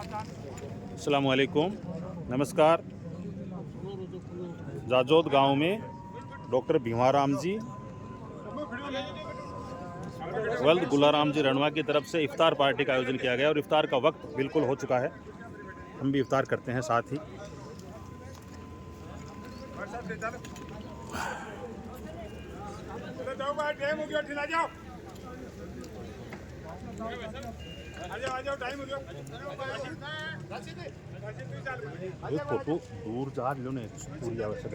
अस्सलाम वालेकुम, नमस्कार। जाजोद गांव में डॉक्टर भीमाराम जी वल्द गुलाराम जी रणवा की तरफ से इफ्तार पार्टी का आयोजन किया गया और इफ्तार का वक्त बिल्कुल हो चुका है। हम भी इफ्तार करते हैं साथ ही। फोटो दूर जा लो ने पूरी आवश्यक।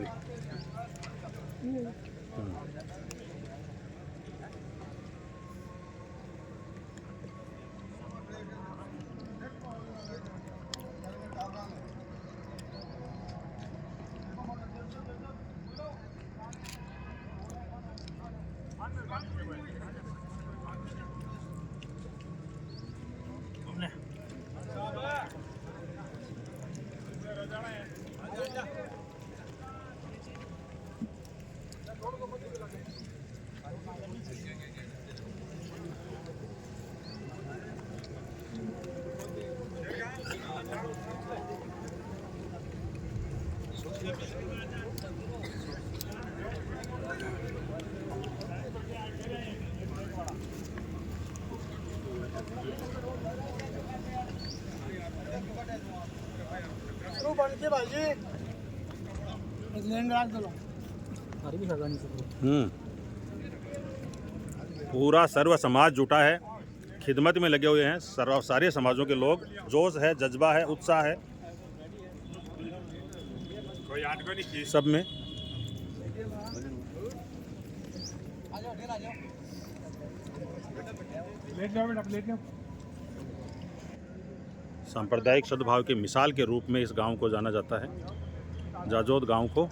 पूरा सर्व समाज जुटा है, खिदमत में लगे हुए हैं। सारे समाजों के लोग, जोश है, जज्बा है, उत्साह है सब में। सांप्रदायिक सद्भाव की मिसाल के रूप में इस गांव को जाना जाता है, जाजोद गांव को।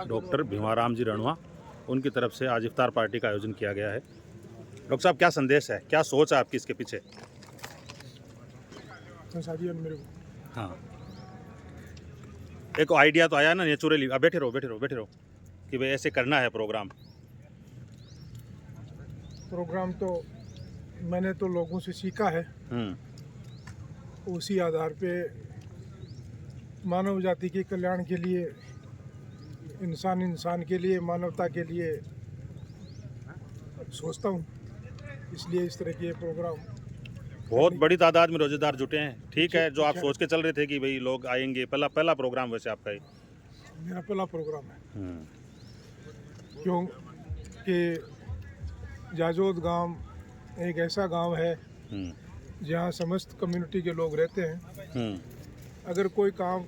डॉक्टर भीमाराम जी रणवा, उनकी तरफ से आज इफ्तार पार्टी का आयोजन किया गया है। डॉक्टर साहब, क्या संदेश है, क्या सोच है आपकी इसके पीछे? हाँ, एक आइडिया तो आया ना नेचुरली। अब बैठे रहो कि भाई ऐसे करना है प्रोग्राम। तो मैंने तो लोगों से सीखा है, उसी आधार पे मानव जाति के कल्याण के लिए, इंसान के लिए, मानवता के लिए सोचता हूँ। इसलिए इस तरह के प्रोग्राम बहुत बड़ी तादाद में रोजेदार जुटे हैं। ठीक है, जो आप सोच के चल रहे थे कि भाई लोग आएंगे, पहला प्रोग्राम वैसे आपका ही? मेरा पहला प्रोग्राम है। क्योंकि जाजोद गांव एक ऐसा गांव है जहां समस्त कम्युनिटी के लोग रहते हैं। अगर कोई काम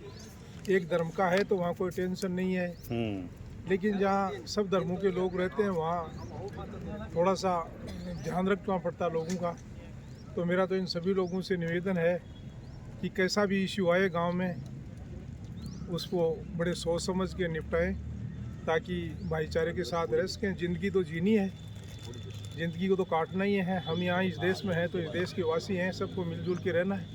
एक धर्म का है तो वहाँ कोई टेंशन नहीं है, लेकिन जहाँ सब धर्मों के लोग रहते हैं वहाँ थोड़ा सा ध्यान रखना पड़ता है लोगों का। तो मेरा तो इन सभी लोगों से निवेदन है कि कैसा भी इश्यू आए गांव में, उसको बड़े सोच समझ के निपटाएं, ताकि भाईचारे के साथ रह सकें। ज़िंदगी तो जीनी है, ज़िंदगी को तो काटना ही है। हम यहाँ इस देश में हैं तो इस देश के वासी हैं, सबको मिलजुल के रहना है।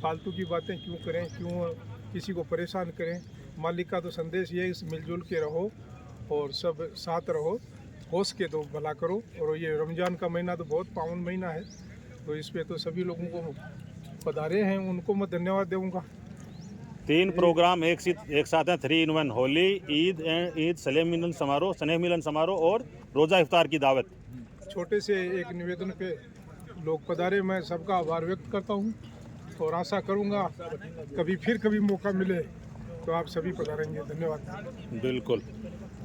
फालतू की बातें क्यों करें, क्यों किसी को परेशान करें। मालिक का तो संदेश ये है, मिलजुल के रहो और सब साथ रहो, हो सके तो भला करो। और ये रमज़ान का महीना तो बहुत पावन महीना है, तो इस पे तो सभी लोगों को पधारे हैं, उनको मैं धन्यवाद दूँगा। 3 प्रोग्राम एक साथ हैं, 3 in 1, होली, ईद स्नेह मिलन समारोह और रोज़ा इफ्तार की दावत। छोटे से एक निवेदन पे लोग पधारे, मैं सबका आभार व्यक्त करता हूँ और आशा करूँगा कभी मौका मिले तो आप सभी पधारेंगे। धन्यवाद। बिल्कुल।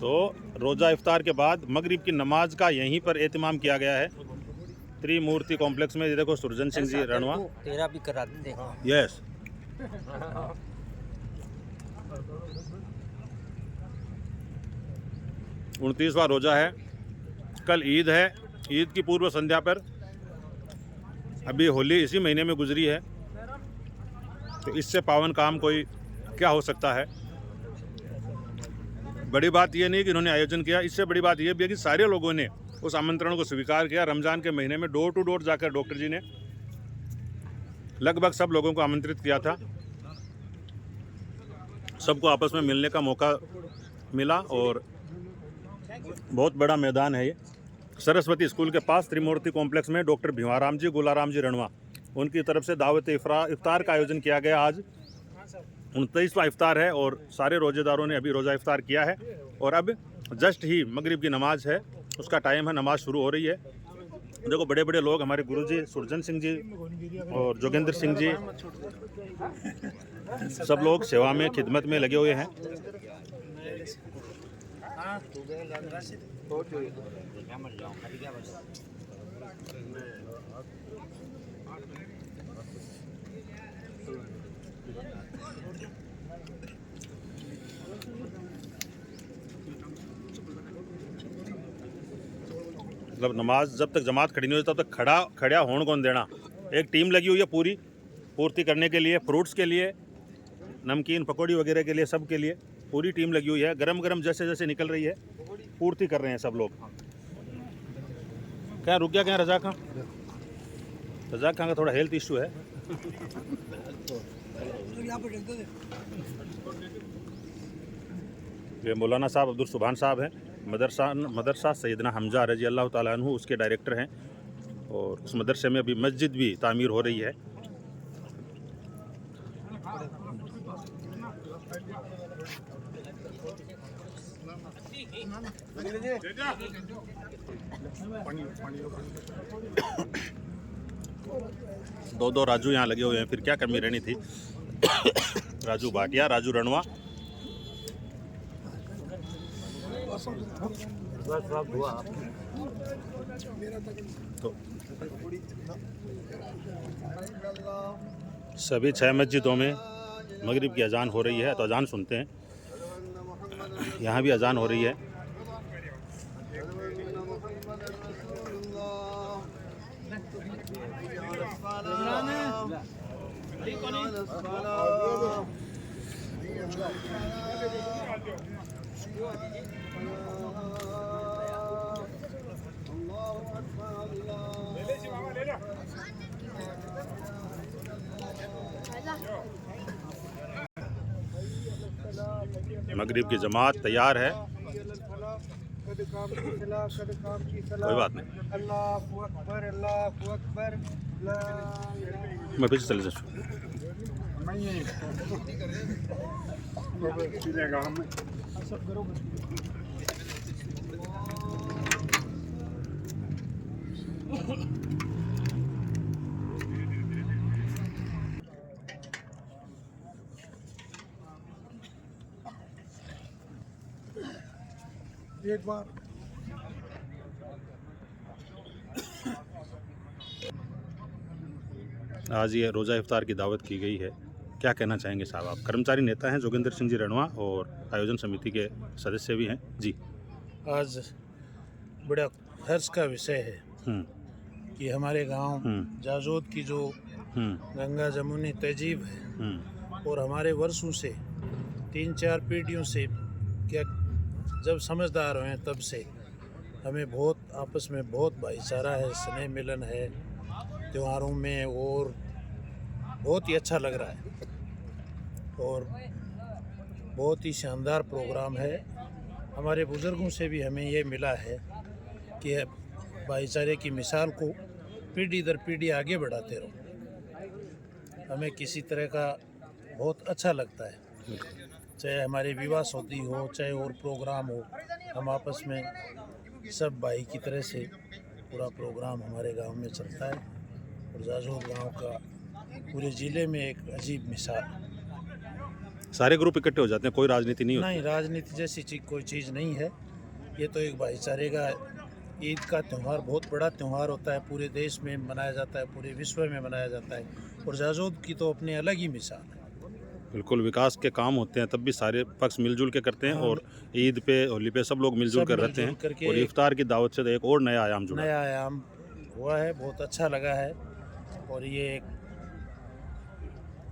तो रोज़ा इफ्तार के बाद मगरिब की नमाज का यहीं पर एहतमाम किया गया है, त्रिमूर्ति कॉम्प्लेक्स में। देखो सुरजन सिंह जी रणवा तेरा भी करा देते हैं। यस। 29वां रोज़ा है, कल ईद है। ईद की पूर्व संध्या पर अभी होली इसी महीने में गुजरी है, तो इससे पावन काम कोई क्या हो सकता है। बड़ी बात यह नहीं कि इन्होंने आयोजन किया, इससे बड़ी बात यह भी है कि सारे लोगों ने उस आमंत्रण को स्वीकार किया। रमज़ान के महीने में डोर टू डोर जाकर डॉक्टर जी ने लगभग सब लोगों को आमंत्रित किया था, सबको आपस में मिलने का मौका मिला। और बहुत बड़ा मैदान है ये, सरस्वती स्कूल के पास त्रिमूर्ति कॉम्प्लेक्स में डॉक्टर भीमाराम जी गुलाराम जी रणवा उनकी तरफ से दावत इफ्तार का आयोजन किया गया। आज 29वां इफ्तार है और सारे रोज़ेदारों ने अभी रोज़ा इफ्तार किया है और अब जस्ट ही मगरिब की नमाज है, उसका टाइम है, नमाज शुरू हो रही है। देखो बड़े बड़े लोग, हमारे गुरुजी सुरजन सिंह जी और जोगेंद्र सिंह जी, सब लोग सेवा में खिदमत में लगे हुए हैं। मतलब नमाज जब तक जमात खड़ी नहीं होती तब तक खड़ा होने कौन देना। एक टीम लगी हुई है पूरी पूर्ति करने के लिए, फ्रूट्स के लिए, नमकीन पकौड़ी वगैरह के लिए, सब के लिए पूरी टीम लगी हुई है। गरम गरम जैसे जैसे निकल रही है पूर्ति कर रहे हैं सब लोग। क्या रुक गया क्या रज़ाक खां? रज़ाक खां का थोड़ा हेल्थ इशू है। ये मौलाना साहब अब्दुल सुभान साहब हैं, मदरसा सैयदना हमजा रजी अल्लाह ताला अन्हु उसके डायरेक्टर हैं और उस मदरसे में अभी मस्जिद भी तामीर हो रही है। दो राजू यहाँ लगे हुए हैं, फिर क्या कमी रहनी थी। राजू भाटिया, राजू रणवा। तो सभी 6 मस्जिदों में मगरिब की अजान हो रही है, तो अजान सुनते हैं। यहाँ भी अजान हो रही है। मगरिब की जमात तैयार है, कोई बात नहीं। मैं पीछे चले जाऊँ। एक बार आज ये रोज़ा इफ्तार की दावत की गई है, क्या कहना चाहेंगे साहब? आप कर्मचारी नेता हैं जोगिंदर सिंह जी रणवा और आयोजन समिति के सदस्य भी हैं जी। आज बड़ा हर्ष का विषय है कि हमारे गांव जाजोद की जो गंगा जमुनी तहजीब है और हमारे वर्षों से 3-4 पीढ़ियों से क्या जब समझदार हुए तब से हमें बहुत आपस में बहुत भाईचारा है, स्नेह मिलन है त्योहारों में और बहुत ही अच्छा लग रहा है और बहुत ही शानदार प्रोग्राम है। हमारे बुज़ुर्गों से भी हमें ये मिला है कि भाईचारे की मिसाल को पीढ़ी दर पीढ़ी आगे बढ़ाते रहो। हमें किसी तरह का बहुत अच्छा लगता है, चाहे हमारे विवाह शादी हो चाहे और प्रोग्राम हो, हम आपस में सब भाई की तरह से पूरा प्रोग्राम हमारे गांव में चलता है। और जाजोद गांव का पूरे ज़िले में एक अजीब मिसाल। सारे ग्रुप इकट्ठे हो जाते हैं, कोई राजनीति नहीं होती? नहीं, राजनीति जैसी कोई चीज़ नहीं है। ये तो एक भाईचारे का ईद का त्यौहार बहुत बड़ा त्यौहार होता है, पूरे देश में मनाया जाता है, पूरे विश्व में मनाया जाता है और जाजोद की तो अपनी अलग ही मिसाल है। बिल्कुल, विकास के काम होते हैं तब भी सारे पक्ष मिलजुल के करते हैं और ईद पे होली पे सब लोग मिलजुल कर रहते हैं और इफ्तार की दावत से तो एक और नया आयाम जुड़ा, नया आयाम हुआ है, बहुत अच्छा लगा है और ये एक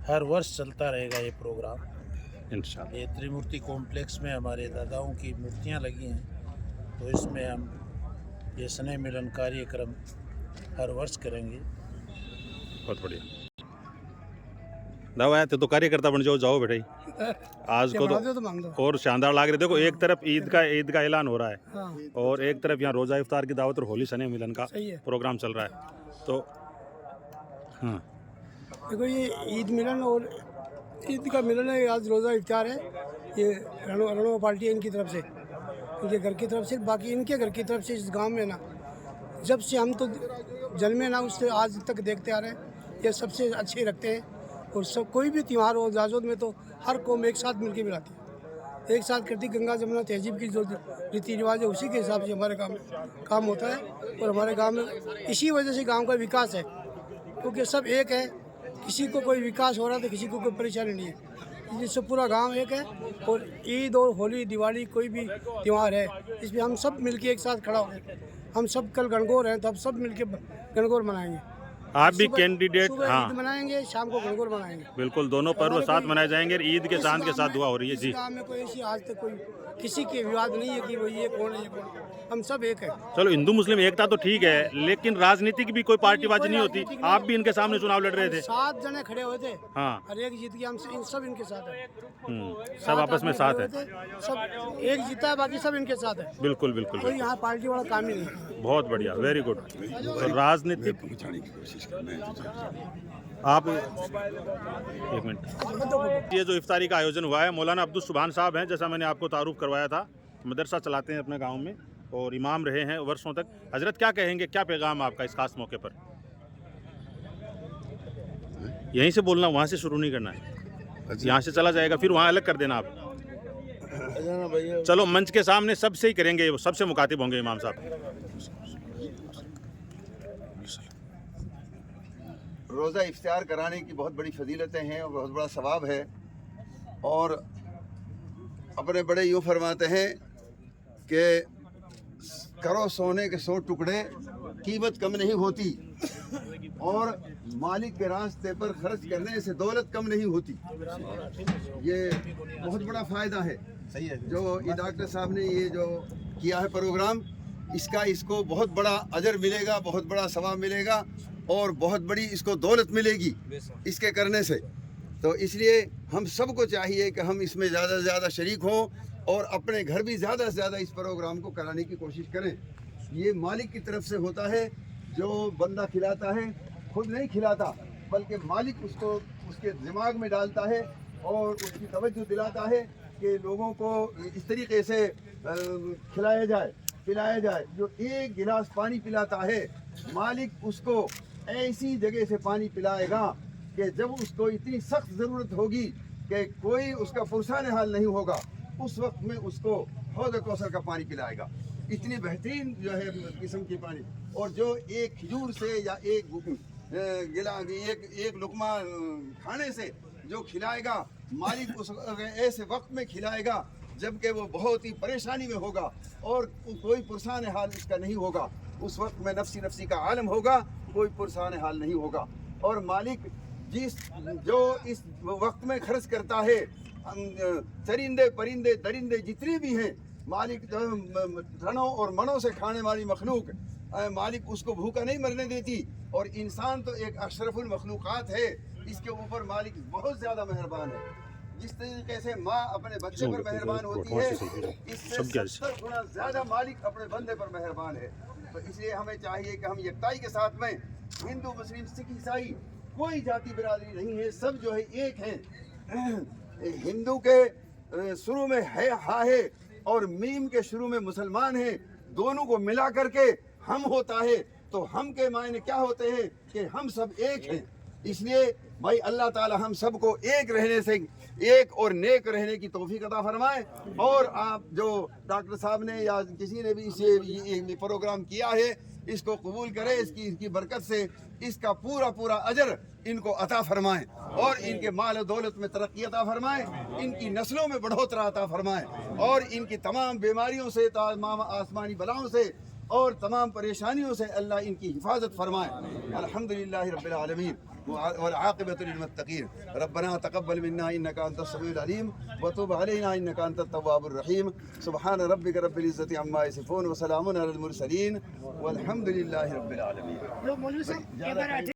हर वर्ष चलता रहेगा ये प्रोग्राम इंशाल्लाह। ये त्रिमूर्ति कॉम्प्लेक्स में हमारे दादाओं की मूर्तियां लगी हैं, तो इसमें हम ये स्नेह मिलन कार्यक्रम हर वर्ष करेंगे। बहुत बढ़िया। दवा है तो कार्यकर्ता बन जाओ, जाओ बेटे आज को तो और शानदार लाग रहे। देखो एक तरफ ईद का ऐलान हो रहा है और एक तरफ यहाँ रोज़ा इफ्तार की दावत और होली सने मिलन का प्रोग्राम चल रहा है। तो हाँ देखो ये ईद मिलन और ईद का मिलन है, आज रोज़ा इफ्तार है, ये रणो पार्टी है इनकी तरफ से, इनके घर की तरफ से, बाकी इनके घर की तरफ से इस गांव में ना जब से हम तो जन्मे ना उससे आज तक देखते आ रहे हैं, ये सबसे अच्छे रखते हैं। और सब कोई भी त्यौहार हो जाजोद में तो हर कौम एक साथ मिलकर मिलाती है, एक साथ करती। गंगा जमुना तहजीब की जो रीति रिवाज है उसी के हिसाब से हमारे काम होता है। और हमारे गाँव में इसी वजह से गाँव का विकास है, क्योंकि सब एक है, किसी को कोई विकास हो रहा है तो किसी को कोई परेशानी नहीं है, जिससे पूरा गांव एक है। और ईद और होली दिवाली कोई भी त्यौहार है इसमें हम सब मिलके एक साथ खड़ा हो गए। हम सब कल गणगौर हैं तो हम सब मिलके गणगौर मनाएंगे। आप भी कैंडिडेट, हाँ ईद मनाएंगे, शाम को गणगौर मनाएंगे। बिल्कुल, दोनों पर्व साथ मनाए जाएंगे। ईद के चांद के साथ दुआ हो रही है जी। गाँव में कोई ऐसी आज तक कोई किसी के विवाद नहीं है कि वो ये कौन है ये कौन, हम सब एक है। चलो हिंदू मुस्लिम एकता तो ठीक है, लेकिन राजनीति की भी कोई पार्टीबाजी नहीं होती। आप भी इनके सामने चुनाव लड़ रहे थे, 7 जने खड़े हुए थे, हाँ और एक जीत गया। हम सब इनके साथ है, सब आपस में साथ है। सब एक जीता है, बाकी सब इनके साथ है। बिल्कुल बिल्कुल, कोई यहाँ पार्टी वाला काम ही नहीं। बहुत बढ़िया, वेरी गुड। तो राजनीतिक आप एक मिनट, ये जो इफ्तारी का आयोजन हुआ है, मौलाना अब्दुल सुभान साहब हैं, जैसा मैंने आपको तारुफ करवाया था, मदरसा चलाते हैं अपने गांव में और इमाम रहे हैं वर्षों तक। हजरत क्या कहेंगे, क्या पैगाम आपका इस खास मौके पर? यहीं से बोलना, वहाँ से शुरू नहीं करना है, यहाँ से चला जाएगा फिर वहाँ अलग कर देना आप। चलो मंच के सामने सबसे ही करेंगे, सबसे मुखातिब होंगे इमाम साहब। रोज़ा इफ्तार कराने की बहुत बड़ी फजीलतें हैं और बहुत बड़ा सवाब है। और अपने बड़े यूँ फरमाते हैं कि करो सोने के 100 टुकड़े, कीमत कम नहीं होती, और मालिक के रास्ते पर खर्च करने से दौलत कम नहीं होती। ये बहुत बड़ा फ़ायदा है। सही है जो ये डॉक्टर साहब ने ये जो किया है प्रोग्राम, इसको बहुत बड़ा अजर मिलेगा, बहुत बड़ा सवाब मिलेगा और बहुत बड़ी इसको दौलत मिलेगी इसके करने से। तो इसलिए हम सबको चाहिए कि हम इसमें ज़्यादा से ज़्यादा शरीक हों और अपने घर भी ज़्यादा से ज़्यादा इस प्रोग्राम को कराने की कोशिश करें। ये मालिक की तरफ से होता है, जो बंदा खिलाता है खुद नहीं खिलाता, बल्कि मालिक उसको उसके दिमाग में डालता है और उसकी तवज्जो दिलाता है कि लोगों को इस तरीके से खिलाया जाए, पिलाया जाए। जो एक गिलास पानी पिलाता है, मालिक उसको ऐसी जगह से पानी पिलाएगा कि जब उसको इतनी सख्त ज़रूरत होगी कि कोई उसका पुरसान हाल नहीं होगा, उस वक्त में उसको हौज़ कौसर का पानी पिलाएगा। इतनी बेहतरीन जो है किस्म की पानी। और जो एक खजूर से या एक लुकमा खाने से जो खिलाएगा, मालिक उस ऐसे वक्त में खिलाएगा जबकि वो बहुत ही परेशानी में होगा और कोई पुरसान हाल उसका नहीं होगा। उस वक्त में नफसी नफसी का आलम होगा, कोई पुरसान हाल नहीं होगा। और मालिक जो इस वक्त में खर्च करता है, चरिंदे परिंदे दरिंदे जितने भी हैं, मालिक धनों और मनों से खाने वाली मखलूक, मालिक उसको भूखा नहीं मरने देती। और इंसान तो एक अशरफुल मखलूक़ात है, इसके ऊपर मालिक बहुत ज़्यादा मेहरबान है। जिस तरीके से माँ अपने बच्चे पर मेहरबान होती है, इससे 70 गुना ज़्यादा मालिक अपने बंदे पर मेहरबान है। तो इसलिए हमें चाहिए कि हम यकताई के साथ में, हिंदू मुस्लिम सिख ईसाई कोई जाति बिरादरी नहीं है, सब जो है एक हैं। हिंदू के शुरू में है हा है और मीम के शुरू में मुसलमान है, दोनों को मिला करके हम होता है। तो हम के मायने क्या होते हैं कि हम सब एक हैं। इसलिए भाई अल्लाह ताला हम सबको एक रहने से, एक और नेक रहने की तौफीक अता फरमाए। और आप जो डॉक्टर साहब ने या किसी ने भी इसे प्रोग्राम किया है, इसको कबूल करे, इसकी बरकत से इसका पूरा अजर इनको अता फरमाए और इनके माल दौलत में तरक्की अता फरमाए, इनकी नस्लों में बढ़ोतरा अता फरमाए और इनकी तमाम बीमारियों से, तमाम आसमानी बलाओं से और तमाम परेशानियों से अल्लाह इनकी हिफाजत फरमाए। अल्हम्दुलिल्लाहि रब्बिल आलमीन वल आक़िबतु लिल मुत्तक़ीन। रब्बना तक़ब्बल मिन्ना इन्नका अंतस समीउल अलीम व तुब अलैना इन्नका अंतत तव्वाबुर रहीम। सुब्हान रब्बिका रब्बिल इज़्ज़ति अम्मा यसिफून व सलामुन अलल मुरसलीन वल्हम्दुलिल्लाहि रब्बिल आलमीन।